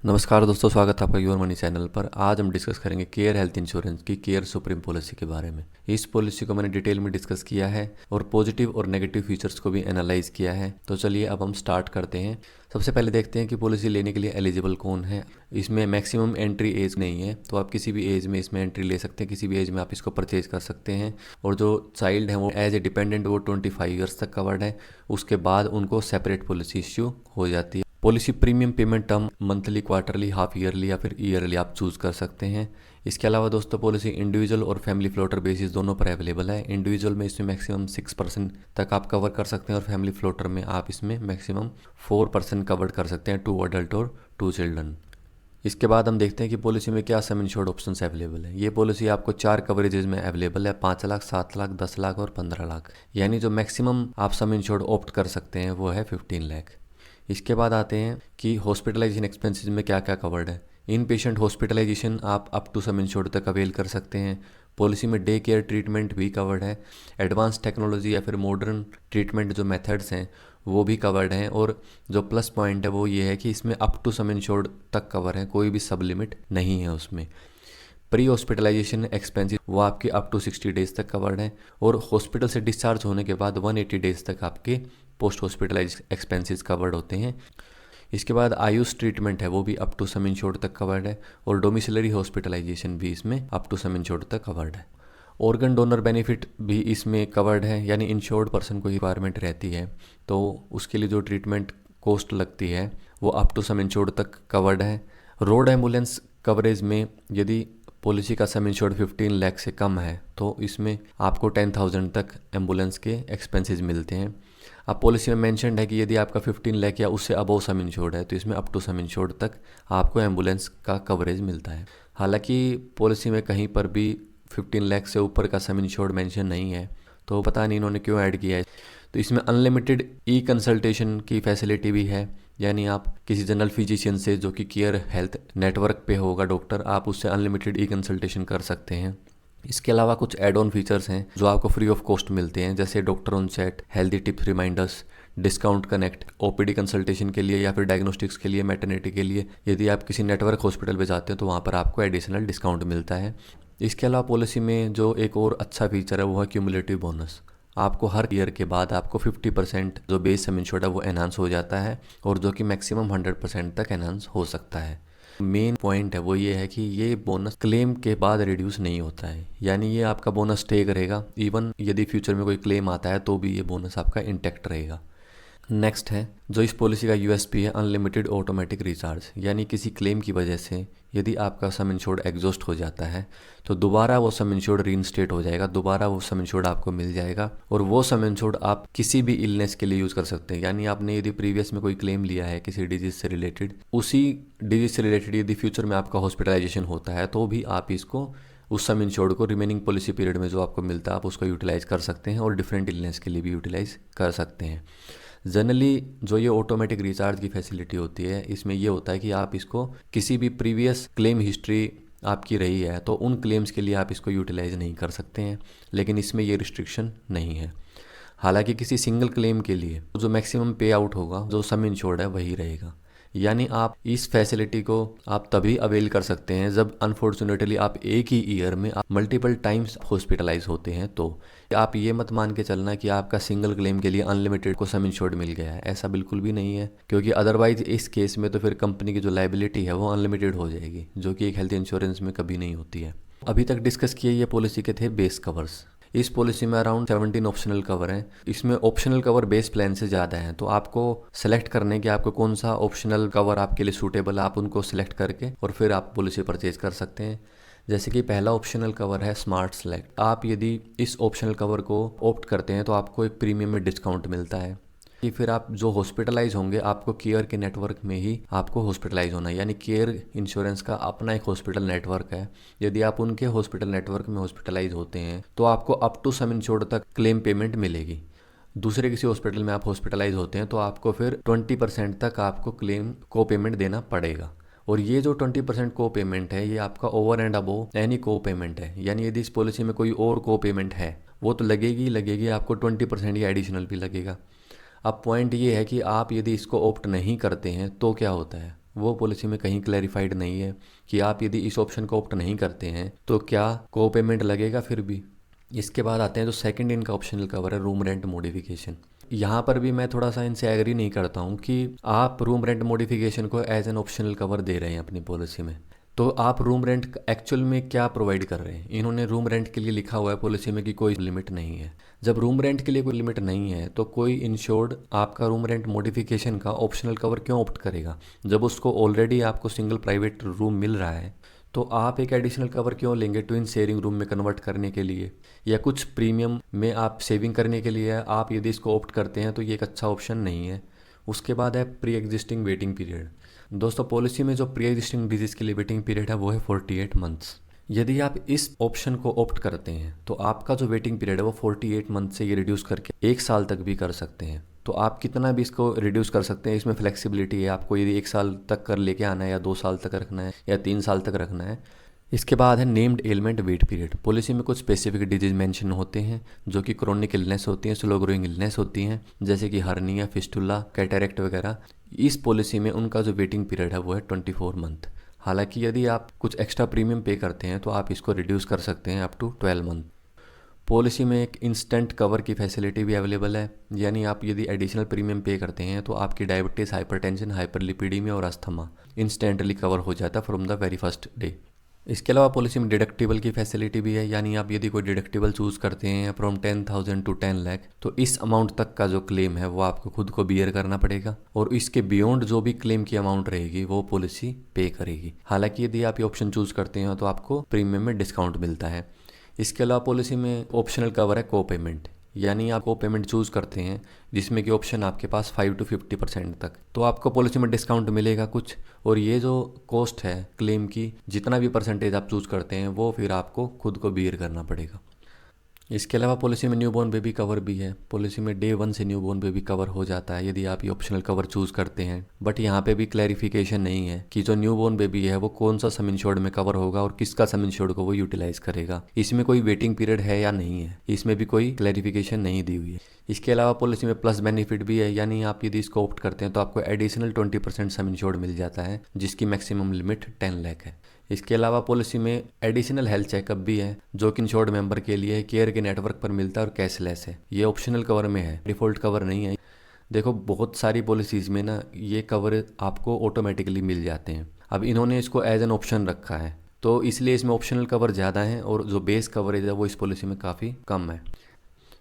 नमस्कार दोस्तों, स्वागत है आपका योर मनी चैनल पर। आज हम डिस्कस करेंगे केयर हेल्थ इंश्योरेंस की केयर सुप्रीम पॉलिसी के बारे में। इस पॉलिसी को मैंने डिटेल में डिस्कस किया है और पॉजिटिव और नेगेटिव फीचर्स को भी एनालाइज किया है। तो चलिए अब हम स्टार्ट करते हैं। सबसे पहले देखते हैं कि पॉलिसी लेने के लिए एलिजिबल कौन है। इसमें मैक्सिमम एंट्री एज नहीं है, तो आप किसी भी एज में इसमें एंट्री ले सकते हैं, किसी भी एज में आप इसको परचेज कर सकते हैं। और जो चाइल्ड है वो एज ए डिपेंडेंट वो 25 ईयर्स तक कवर्ड है। उसके बाद उनको सेपरेट पॉलिसी इश्यू हो जाती है। Policy premium payment term monthly, quarterly, half yearly या फिर ईयरली आप चूज़ कर सकते हैं। इसके अलावा दोस्तों पॉलिसी इंडिविजुअल और फैमिली फ्लोटर बेसिस दोनों पर अवेलेबल है। इंडिविजुअल में इसमें मैक्सिमम 6% तक आप कवर कर सकते हैं और फैमिली फ्लोटर में आप इसमें मैक्सिमम 4% कवर कर सकते हैं, 2 अडल्ट और 2 चिल्ड्रन। इसके बाद हम देखते हैं कि पॉलिसी में क्या सम इंश्योर्ड ऑप्शंस अवेलेबल है। ये पॉलिसी आपको 4 कवरेजेस में अवेलेबल है, 5 लाख, 7 लाख, 10 लाख और 15 लाख। यानी जो मैक्सिमम आप सम इंश्योर्ड ऑप्ट कर सकते हैं वो है 15 लाख। इसके बाद आते हैं कि हॉस्पिटलाइजेशन एक्सपेंसेस में क्या क्या कवर्ड है। इन पेशेंट हॉस्पिटलाइजेशन आप अप टू सम इंश्योर्ड तक अवेल कर सकते हैं। पॉलिसी में डे केयर ट्रीटमेंट भी कवर्ड है। एडवांस टेक्नोलॉजी या फिर मॉडर्न ट्रीटमेंट जो मेथड्स हैं वो भी कवर्ड हैं। और जो प्लस पॉइंट है वो ये है कि इसमें अप टू सम इंश्योर्ड तक कवर है, कोई भी सब लिमिट नहीं है उसमें। प्री हॉस्पिटलाइजेशन एक्सपेंसेस वो आपके अप टू 60 डेज तक कवर्ड है। और हॉस्पिटल से डिस्चार्ज होने के बाद 180 डेज तक आपके पोस्ट हॉस्पिटलाइज एक्सपेंसेस कवर्ड होते हैं। इसके बाद आयुष ट्रीटमेंट है वो भी अप टू सम इंश्योर्ड तक कवर्ड है। और डोमिसिलरी हॉस्पिटलाइजेशन भी इसमें अप टू सम इंश्योर्ड तक कवर्ड है। ऑर्गन डोनर बेनिफिट भी इसमें कवर्ड है, यानी इंश्योर्ड पर्सन को रिक्वायरमेंट रहती है तो उसके लिए जो ट्रीटमेंट कॉस्ट लगती है वो अप टू सम इंश्योर्ड तक कवर्ड है। रोड एम्बुलेंस कवरेज में यदि पॉलिसी का सम इंश्योर्ड 15 लाख से कम है तो इसमें आपको 10,000 तक एम्बुलेंस के एक्सपेंसेस मिलते हैं। अब पॉलिसी में मेंशन्ड है कि यदि आपका 15 लाख या उससे अबव सम इंश्योर्ड है तो इसमें अप टू सम इंश्योर्ड तक आपको एम्बुलेंस का कवरेज मिलता है। हालांकि पॉलिसी में कहीं पर भी 15 लाख से ऊपर का सम इंश्योर्ड मेंशन नहीं है, तो पता नहीं इन्होंने क्यों ऐड किया है। तो इसमें अनलिमिटेड ई कंसल्टेशन की फैसिलिटी भी है, यानी आप किसी जनरल फिजिशियन से जो कि केयर हेल्थ नेटवर्क पे होगा डॉक्टर, आप उससे अनलिमिटेड ई कंसल्टेशन कर सकते हैं। इसके अलावा कुछ एड ऑन फीचर्स हैं जो आपको फ्री ऑफ कॉस्ट मिलते हैं, जैसे doctor on chat, healthy tips reminders, discount connect OPD consultation के लिए या फिर डायग्नोस्टिक्स के लिए, मैटरनिटी के लिए यदि आप किसी नेटवर्क हॉस्पिटल पे जाते हैं तो वहाँ पर आपको एडिशनल डिस्काउंट मिलता है। इसके अलावा पॉलिसी में जो एक और अच्छा फीचर है वो है क्यूमुलेटिव बोनस। आपको हर ईयर के बाद आपको 50% जो बेस सम इंश्योर्ड है वो एनहांस हो जाता है और जो कि मैक्सिमम 100% तक एनहांस हो सकता है। मेन पॉइंट है वो ये है कि ये बोनस क्लेम के बाद रिड्यूस नहीं होता है, यानी ये आपका बोनस स्टे करेगा। इवन यदि फ्यूचर में कोई क्लेम आता है तो भी ये बोनस आपका इंटैक्ट रहेगा। नेक्स्ट है जो इस पॉलिसी का यूएसपी है, अनलिमिटेड ऑटोमेटिक रिचार्ज। यानी किसी क्लेम की वजह से यदि आपका सम इंश्योर्ड एग्जॉस्ट हो जाता है तो दोबारा वो सम इंश्योर्ड रीइंस्टेट हो जाएगा, दोबारा वो सम इंश्योर्ड आपको मिल जाएगा। और वो सम इंश्योर्ड आप किसी भी इलनेस के लिए यूज़ कर सकते हैं। यानी आपने यदि प्रीवियस में कोई क्लेम लिया है किसी डिजीज से रिलेटेड, उसी डिजीज से रिलेटेड यदि फ्यूचर में आपका हॉस्पिटलाइजेशन होता है तो भी आप इसको उस सम इंश्योर्ड को रिमेनिंग पॉलिसी पीरियड में जो आपको मिलता है आप उसको यूटिलाइज कर सकते हैं और डिफरेंट इलनेस के लिए भी यूटिलाइज कर सकते हैं। जनरली जो ये ऑटोमेटिक रिचार्ज की फैसिलिटी होती है इसमें ये होता है कि आप इसको किसी भी प्रीवियस क्लेम हिस्ट्री आपकी रही है तो उन क्लेम्स के लिए आप इसको यूटिलाइज नहीं कर सकते हैं, लेकिन इसमें ये रिस्ट्रिक्शन नहीं है। हालांकि किसी सिंगल क्लेम के लिए जो मैक्सिमम पे आउट होगा जो सम इंश्योर्ड है वही रहेगा। यानी आप इस फैसिलिटी को आप तभी अवेल कर सकते हैं जब अनफॉर्चुनेटली आप एक ही ईयर में आप मल्टीपल टाइम्स हॉस्पिटलाइज होते हैं। तो आप ये मत मान के चलना कि आपका सिंगल क्लेम के लिए अनलिमिटेड को सम इंश्योर्ड मिल गया है, ऐसा बिल्कुल भी नहीं है। क्योंकि अदरवाइज इस केस में तो फिर कंपनी की जो लाइबिलिटी है वो अनलिमिटेड हो जाएगी, जो कि एक हेल्थ इंश्योरेंस में कभी नहीं होती है। अभी तक डिस्कस किए ये पॉलिसी के थे बेस कवर्स। इस पॉलिसी में अराउंड 17 ऑप्शनल कवर हैं। इसमें ऑप्शनल कवर बेस प्लान से ज़्यादा हैं, तो आपको सेलेक्ट करने कि आपको कौन सा ऑप्शनल कवर आपके लिए सूटेबल है, आप उनको सेलेक्ट करके और फिर आप पॉलिसी परचेज कर सकते हैं। जैसे कि पहला ऑप्शनल कवर है स्मार्ट सेलेक्ट। आप यदि इस ऑप्शनल कवर को ऑप्ट करते हैं तो आपको एक प्रीमियम में डिस्काउंट मिलता है कि फिर आप जो हॉस्पिटलाइज होंगे आपको केयर के नेटवर्क में ही आपको हॉस्पिटलाइज होना है। यानी केयर इंश्योरेंस का अपना एक हॉस्पिटल नेटवर्क है। यदि आप उनके हॉस्पिटल नेटवर्क में हॉस्पिटलाइज होते हैं तो आपको अप टू सम इंश्योर्ड तक क्लेम पेमेंट मिलेगी। दूसरे किसी हॉस्पिटल में आप हॉस्पिटलाइज होते हैं तो आपको फिर 20% तक आपको क्लेम को पेमेंट देना पड़ेगा। और ये जो 20% को पेमेंट है ये आपका ओवर एंड अबोव एनी को पेमेंट है। यानी यदि इस पॉलिसी में कोई और को पेमेंट है वो तो लगेगी ही लगेगी, आपको 20% या एडिशनल भी लगेगा। अब पॉइंट ये है कि आप यदि इसको ऑप्ट नहीं करते हैं तो क्या होता है। वो पॉलिसी में कहीं क्लैरिफाइड नहीं है कि आप यदि इस ऑप्शन को ऑप्ट नहीं करते हैं तो क्या को पेमेंट लगेगा फिर भी। इसके बाद आते हैं जो सेकंड इनका ऑप्शनल कवर है, रूम रेंट मॉडिफिकेशन। यहाँ पर भी मैं थोड़ा सा इनसे एग्री नहीं करता हूँ कि आप रूम रेंट मॉडिफिकेशन को एज एन ऑप्शनल कवर दे रहे हैं अपनी पॉलिसी में। तो आप रूम रेंट एक्चुअल में क्या प्रोवाइड कर रहे हैं? इन्होंने रूम रेंट के लिए लिखा हुआ है पॉलिसी में कि कोई लिमिट नहीं है। जब रूम रेंट के लिए कोई लिमिट नहीं है तो कोई इंश्योर्ड आपका रूम रेंट मॉडिफिकेशन का ऑप्शनल कवर क्यों ऑप्ट करेगा? जब उसको ऑलरेडी आपको सिंगल प्राइवेट रूम मिल रहा है तो आप एक एडिशनल कवर क्यों लेंगे ट्विन शेयरिंग रूम में कन्वर्ट करने के लिए, या कुछ प्रीमियम में आप सेविंग करने के लिए? आप यदि इसको ऑप्ट करते हैं तो ये एक अच्छा ऑप्शन नहीं है। उसके बाद है प्री एग्जिस्टिंग वेटिंग पीरियड। दोस्तों, पॉलिसी में जो प्री एग्जिस्टिंग डिजीज़ के लिए वेटिंग पीरियड है वो है 48 मंथ्स। यदि आप इस ऑप्शन को ऑप्ट करते हैं तो आपका जो वेटिंग पीरियड है वो 48 मंथ से ये रिड्यूस करके 1 साल तक भी कर सकते हैं। तो आप कितना भी इसको रिड्यूस कर सकते हैं, इसमें फ्लेक्सिबिलिटी है। आपको यदि 1 साल तक कर लेके आना है, या 2 साल तक रखना है, या 3 साल तक रखना है। इसके बाद है named element wait period. Policy में कुछ स्पेसिफिक डिजीज मेंशन होते हैं जो कि क्रोनिक इलनेस होती हैं, स्लो ग्रोइंग इलनेस होती हैं, जैसे कि हर्निया, फिस्टुला, कैटरेक्ट वगैरह। इस पॉलिसी में उनका जो वेटिंग पीरियड है वो है 24 मंथ। हालांकि यदि आप कुछ एक्स्ट्रा प्रीमियम पे करते हैं तो आप इसको रिड्यूस कर सकते हैं अप टू 12 मंथ। पॉलिसी में एक इंस्टेंट कवर की फैसिलिटी भी अवेलेबल है, यानी आप यदि एडिशनल प्रीमियम पे करते हैं तो आपकी डायबिटीज़, हाइपरटेंशन, हाइपरलिपिडीमिया और अस्थमा इंस्टेंटली कवर हो जाता है from the very first day. इसके अलावा पॉलिसी में डिडक्टिबल की फैसिलिटी भी है, यानी आप यदि कोई डिडक्टिबल चूज़ करते हैं फ्रॉम 10,000 टू 10 लाख तो इस अमाउंट तक का जो क्लेम है वो आपको खुद को बियर करना पड़ेगा, और इसके बियॉन्ड जो भी क्लेम की अमाउंट रहेगी वो पॉलिसी पे करेगी। हालांकि यदि आप ये ऑप्शन चूज़ करते हैं तो आपको प्रीमियम में डिस्काउंट मिलता है। इसके अलावा पॉलिसी में ऑप्शनल कवर है को पेमेंट, यानी आप को पेमेंट चूज़ करते हैं जिसमें कि ऑप्शन आपके पास 5 to 50% तक, तो आपको पॉलिसी में डिस्काउंट मिलेगा कुछ, और ये जो कॉस्ट है क्लेम की, जितना भी परसेंटेज आप चूज़ करते हैं वो फिर आपको खुद को बियर करना पड़ेगा। इसके अलावा पॉलिसी में न्यूबॉर्न बेबी कवर भी है। पॉलिसी में डे 1 से न्यूबॉर्न बेबी कवर हो जाता है यदि आप ये ऑप्शनल कवर चूज़ करते हैं। बट यहाँ पे भी क्लैरिफिकेशन नहीं है कि जो न्यूबॉर्न बेबी है वो कौन सा सम इंश्योर्ड में कवर होगा और किसका सम इंश्योर्ड को वो यूटिलाइज करेगा। इसमें कोई वेटिंग पीरियड है या नहीं है, इसमें भी कोई क्लैरिफिकेशन नहीं दी हुई है। इसके अलावा पॉलिसी में प्लस बेनिफिट भी है, यानी आप यदि इसको ऑप्ट करते हैं तो आपको एडिशनल 20% सम इंश्योर्ड मिल जाता है जिसकी मैक्सिमम लिमिट 10 लाख है। इसके अलावा पॉलिसी में एडिशनल हेल्थ चेकअप भी है जो कि इंश्योर्ड मेंबर के लिए केयर के नेटवर्क पर मिलता है और कैशलेस है। ये ऑप्शनल कवर में है, डिफ़ॉल्ट कवर नहीं है। देखो, बहुत सारी पॉलिसीज़ में ना ये कवर आपको ऑटोमेटिकली मिल जाते हैं। अब इन्होंने इसको एज एन ऑप्शन रखा है तो इसलिए इसमें ऑप्शनल कवर ज़्यादा है और जो बेस कवरेज है वो इस पॉलिसी में काफ़ी कम है।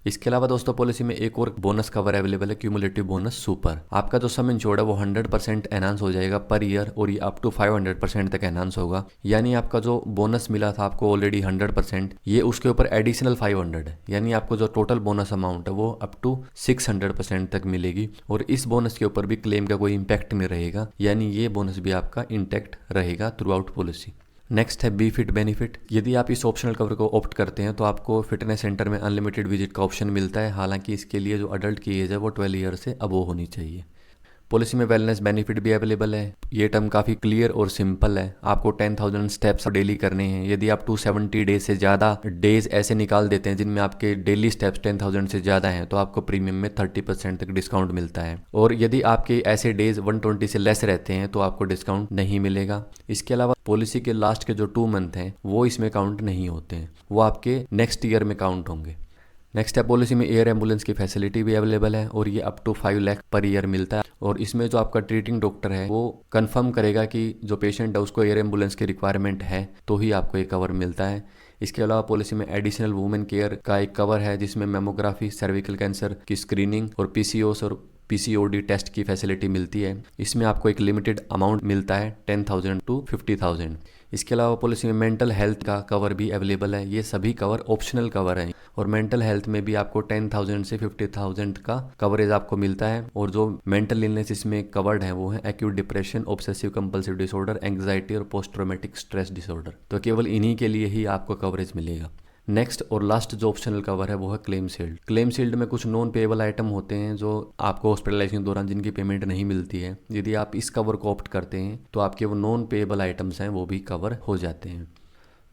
इसके अलावा दोस्तों पॉलिसी में एक और बोनस कवर अवेलेबल है, क्यूमुलेटिव बोनस सुपर। आपका जो सम इंश्योर्ड है वो 100% एनहांस हो जाएगा पर ईयर, और ये अप टू 500% तक एनहांस होगा। यानी आपका जो बोनस मिला था आपको ऑलरेडी 100%, ये उसके ऊपर एडिशनल 500 है, यानी आपको जो टोटल बोनस अमाउंट है वो अप टू 600% तक मिलेगी। और इस बोनस के ऊपर भी क्लेम का कोई इम्पैक्ट नहीं रहेगा, यानी ये बोनस भी आपका इंटैक्ट रहेगा थ्रू आउट पॉलिसी। नेक्स्ट है बी फिट बेनिफिट। यदि आप इस ऑप्शनल कवर को ऑप्ट करते हैं तो आपको फिटनेस सेंटर में अनलिमिटेड विजिट का ऑप्शन मिलता है। हालांकि इसके लिए जो अडल्ट की एज है वो 12 ईयर से अबोव होनी चाहिए। पॉलिसी में वेलनेस बेनिफिट भी अवेलेबल है। ये टर्म काफ़ी क्लियर और सिंपल है। आपको 10,000 स्टेप्स डेली करने हैं। यदि आप 270 डेज से ज़्यादा डेज ऐसे निकाल देते हैं जिनमें आपके डेली स्टेप्स 10,000 से ज़्यादा हैं तो आपको प्रीमियम में 30% तक डिस्काउंट मिलता है। और यदि आपके ऐसे डेज 120 से लेस रहते हैं तो आपको डिस्काउंट नहीं मिलेगा। इसके अलावा पॉलिसी के लास्ट के जो 2 मंथ हैं वो इसमें काउंट नहीं होते हैं, वो आपके नेक्स्ट ईयर में काउंट होंगे। नेक्स्ट है पॉलिसी में एयर एम्बुलेंस की फैसिलिटी भी अवेलेबल है और ये up to 5 lakh per year मिलता है। और इसमें जो आपका ट्रीटिंग डॉक्टर है वो कंफर्म करेगा कि जो पेशेंट है उसको एयर एम्बुलेंस की रिक्वायरमेंट है तो ही आपको ये कवर मिलता है। इसके अलावा पॉलिसी में एडिशनल वुमेन केयर का एक कवर है जिसमें मेमोग्राफी, सर्विकल कैंसर की स्क्रीनिंग और पीसीओएस और पीसीओडी टेस्ट की फैसिलिटी मिलती है। इसमें आपको एक लिमिटेड अमाउंट मिलता है 10,000 to 50,000। इसके अलावा पॉलिसी में मेंटल हेल्थ का कवर भी अवेलेबल है। ये सभी कवर ऑप्शनल कवर हैं और मेंटल हेल्थ में भी आपको 10,000 से 50,000 का कवरेज आपको मिलता है। और जो मेंटल इलनेस इसमें कवर्ड है वो है acute depression, obsessive compulsive disorder, anxiety और पोस्ट ट्रॉमेटिक स्ट्रेस डिसऑर्डर। तो केवल इन्हीं के लिए ही आपको कवरेज मिलेगा। नेक्स्ट और लास्ट जो ऑप्शनल कवर है वो है क्लेम शील्ड। क्लेम शील्ड में कुछ नॉन पेएबल आइटम होते हैं जो आपको हॉस्पिटलाइजेशन के दौरान जिनकी पेमेंट नहीं मिलती है। यदि आप इस कवर को ऑप्ट करते हैं तो आपके वो नॉन पेएबल आइटम्स हैं वो भी कवर हो जाते हैं।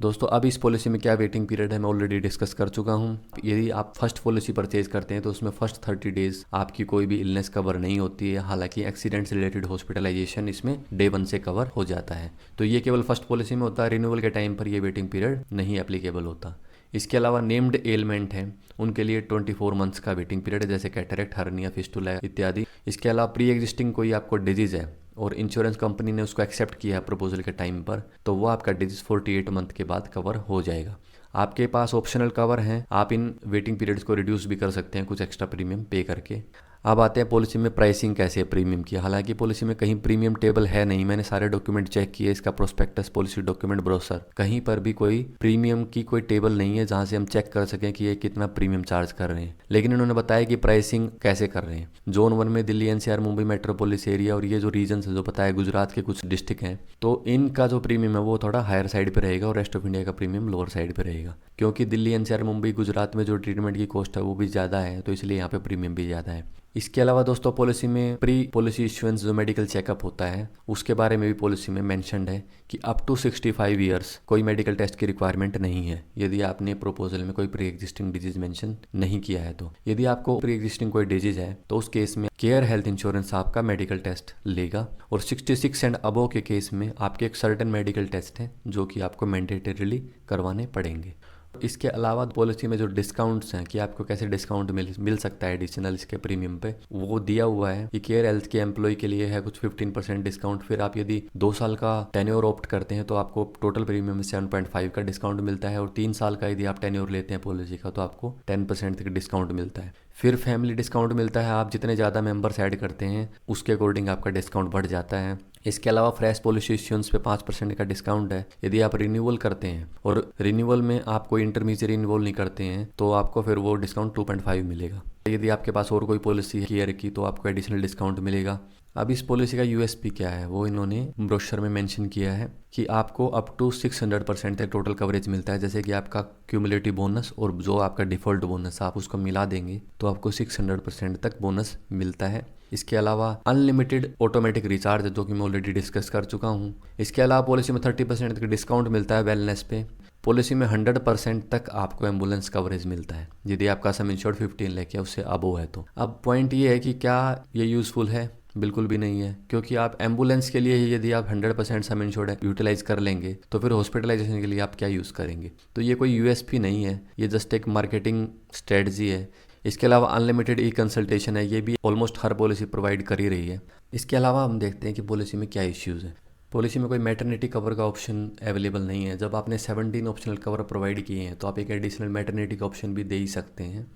दोस्तों अब इस पॉलिसी में क्या वेटिंग पीरियड है मैं ऑलरेडी डिस्कस कर चुका हूँ। यदि आप फर्स्ट पॉलिसी परचेज करते हैं तो उसमें फर्स्ट 30 डेज आपकी कोई भी इलनेस कवर नहीं होती है। हालांकि एक्सीडेंट से रिलेटेड हॉस्पिटलाइजेशन इसमें डे 1 से कवर हो जाता है। तो ये केवल फर्स्ट पॉलिसी में होता है। रिन्यूअल के टाइम पर ये वेटिंग पीरियड नहीं एप्लीकेबल होता। इसके अलावा नेम्ड एलिमेंट हैं उनके लिए 24 मंथ्स का वेटिंग पीरियड है, जैसे कैटरेक्ट, हर्निया, फिस्टुला इत्यादि। इसके अलावा प्री एग्जिस्टिंग कोई आपको डिजीज़ है और इंश्योरेंस कंपनी ने उसको एक्सेप्ट किया है प्रपोजल के टाइम पर, तो वो आपका डिजीज 48 मंथ के बाद कवर हो जाएगा। आपके पास ऑप्शनल कवर हैं, आप इन वेटिंग पीरियड्स को रिड्यूस भी कर सकते हैं कुछ एक्स्ट्रा प्रीमियम पे करके। अब आते हैं पॉलिसी में प्राइसिंग कैसे है प्रीमियम की। हालांकि पॉलिसी में कहीं प्रीमियम टेबल है नहीं, मैंने सारे डॉक्यूमेंट चेक किए, इसका प्रोस्पेक्टस, पॉलिसी डॉक्यूमेंट, ब्रोशर, कहीं पर भी कोई प्रीमियम की कोई टेबल नहीं है जहां से हम चेक कर सकें कि ये कितना प्रीमियम चार्ज कर रहे हैं। लेकिन इन्होंने बताया कि प्राइसिंग कैसे कर रहे हैं। जोन 1 में Delhi NCR Mumbai metropolis area और ये जो रीजन है जो बताया गुजरात के कुछ डिस्ट्रिक्ट हैं, तो इनका जो प्रीमियम है वो थोड़ा हायर साइड पर रहेगा और रेस्ट ऑफ इंडिया का प्रीमियम लोअर साइड पर रहेगा। क्योंकि दिल्ली एनसीआर मुंबई गुजरात में जो ट्रीटमेंट की कॉस्ट है वो भी ज़्यादा है, तो इसलिए यहाँ पे प्रीमियम भी ज़्यादा है। इसके अलावा दोस्तों पॉलिसी में प्री पॉलिसी इश्यूएंस जो मेडिकल चेकअप होता है उसके बारे में भी पॉलिसी में मेंशन्ड है कि अप टू 65 ईयर्स कोई मेडिकल टेस्ट की रिक्वायरमेंट नहीं है यदि आपने प्रोपोजल में कोई प्री एग्जिस्टिंग डिजीज मेंशन नहीं किया है। तो यदि आपको प्री एग्जिस्टिंग कोई डिजीज है तो उस केस में केयर हेल्थ इंश्योरेंस आपका मेडिकल टेस्ट लेगा। और 66 एंड अबव के केस में आपके एक सर्टेन मेडिकल टेस्ट है जो कि आपको मैंडेटरीली करवाने पड़ेंगे। इसके अलावा पॉलिसी में जो डिस्काउंट्स हैं कि आपको कैसे डिस्काउंट मिल सकता है एडिशनल इसके प्रीमियम पे, वो दिया हुआ है कि केयर हेल्थ के एम्प्लॉय के लिए है कुछ 15% डिस्काउंट। फिर आप यदि 2 साल का टेन्योर ऑप्ट करते हैं तो आपको टोटल प्रीमियम में 7.5 का डिस्काउंट मिलता है। और 3 साल का यदि आप टेन्योर लेते हैं पॉलिसी का तो आपको 10% तक डिस्काउंट मिलता है। फिर फैमिली डिस्काउंट मिलता है, आप जितने ज़्यादा मेंबर्स ऐड करते हैं उसके अकॉर्डिंग आपका डिस्काउंट बढ़ जाता है। इसके अलावा फ्रेश पॉलिसी इश्यूएंस पे 5% का डिस्काउंट है यदि आप रिन्यूअल करते हैं, और रिन्यूअल में आप कोई इंटरमीडिएट इन्वॉल्व नहीं करते हैं तो आपको फिर वो डिस्काउंट 2.5 मिलेगा। यदि आपके पास और कोई पॉलिसी है केयर की तो आपको एडिशनल डिस्काउंट मिलेगा। अब इस पॉलिसी का यूएसपी क्या है वो इन्होंने ब्रोशर में मेंशन किया है कि आपको अप टू 600% तक टोटल कवरेज मिलता है। जैसे कि आपका क्यूमुलेटिव बोनस और जो आपका डिफ़ॉल्ट बोनस आप उसको मिला देंगे तो आपको 600% तक बोनस मिलता है। इसके अलावा अनलिमिटेड ऑटोमेटिक रिचार्ज जो कि मैं ऑलरेडी डिस्कस कर चुका हूँ। इसके अलावा पॉलिसी में 30% तक डिस्काउंट मिलता है वेलनेस पे। पॉलिसी में 100% तक आपको एम्बुलेंस कवरेज मिलता है यदि आपका सम इंश्योर्ड 15 लाख या उससे अबव है तो। अब पॉइंट ये है कि क्या ये यूज़फुल है? बिल्कुल भी नहीं है, क्योंकि आप एम्बुलेंस के लिए यदि आप 100% सम इंश्योर्ड यूटिलाइज कर लेंगे तो फिर हॉस्पिटलाइजेशन के लिए आप क्या यूज़ करेंगे? तो ये कोई यूएसपी नहीं है, ये जस्ट एक मार्केटिंग स्ट्रेटजी है। इसके अलावा अनलिमिटेड ई कंसल्टेशन है, ये भी ऑलमोस्ट हर पॉलिसी प्रोवाइड कर ही रही है। इसके अलावा हम देखते हैं कि पॉलिसी में क्या इश्यूज़ हैं। पॉलिसी में कोई मैटरनिटी कवर का ऑप्शन अवेलेबल नहीं है। जब आपने 17 ऑप्शनल कवर प्रोवाइड किए हैं तो आप एक एडिशनल मैटरनिटी का ऑप्शन भी दे ही सकते हैं।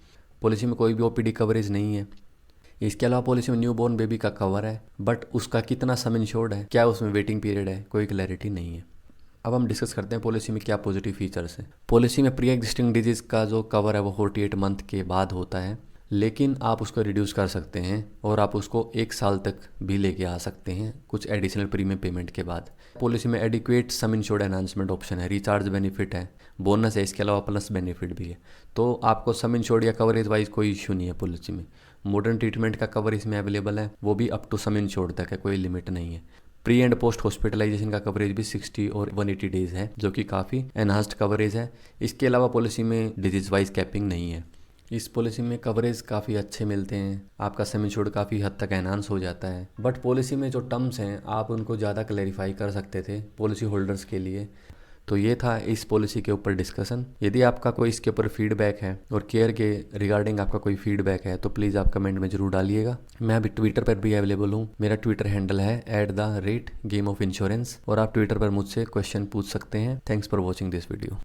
पॉलिसी में कोई भी ओपीडी कवरेज नहीं है। इसके अलावा पॉलिसी में न्यूबॉर्न बेबी का कवर है, बट उसका कितना सम इंश्योर्ड है, क्या उसमें वेटिंग पीरियड है, कोई क्लैरिटी नहीं है। अब हम डिस्कस करते हैं पॉलिसी में क्या पॉजिटिव फीचर्स हैं। पॉलिसी में प्री एग्जिस्टिंग डिजीज़ का जो कवर है वो 48 मंथ के बाद होता है, लेकिन आप उसको रिड्यूस कर सकते हैं और आप उसको 1 साल तक भी लेके आ सकते हैं कुछ एडिशनल प्रीमियम पेमेंट के बाद। पॉलिसी में एडिक्वेट सम इंश्योर्ड एनहांसमेंट ऑप्शन है, रिचार्ज बेनिफिट है, बोनस है, इसके अलावा प्लस बेनिफिट भी है। तो आपको सम इंश्योर्ड या कवरेज वाइज कोई इशू नहीं है पॉलिसी में। मॉडर्न ट्रीटमेंट का कवर इसमें अवेलेबल है, वो भी अप टू सम इंश्योर्ड तक है, कोई लिमिट नहीं है। प्री एंड पोस्ट हॉस्पिटलाइजेशन का कवरेज भी 60 और 180 डेज है, जो कि काफ़ी एनहांस्ड कवरेज है। इसके अलावा पॉलिसी में डिजीज वाइज कैपिंग नहीं है। इस पॉलिसी में कवरेज काफ़ी अच्छे मिलते हैं, आपका सम इंश्योर्ड काफ़ी हद तक एनहांस हो जाता है। बट पॉलिसी में जो टर्म्स हैं आप उनको ज़्यादा क्लैरिफाई कर सकते थे पॉलिसी होल्डर्स के लिए। तो ये था इस पॉलिसी के ऊपर डिस्कशन। यदि आपका कोई इसके ऊपर फीडबैक है और केयर के रिगार्डिंग आपका कोई फीडबैक है तो प्लीज़ आप कमेंट में ज़रूर डालिएगा। मैं अभी ट्विटर पर भी अवेलेबल हूँ, मेरा ट्विटर हैंडल है @game of insurance और आप ट्विटर पर मुझसे क्वेश्चन पूछ सकते हैं। Thanks for watching this video.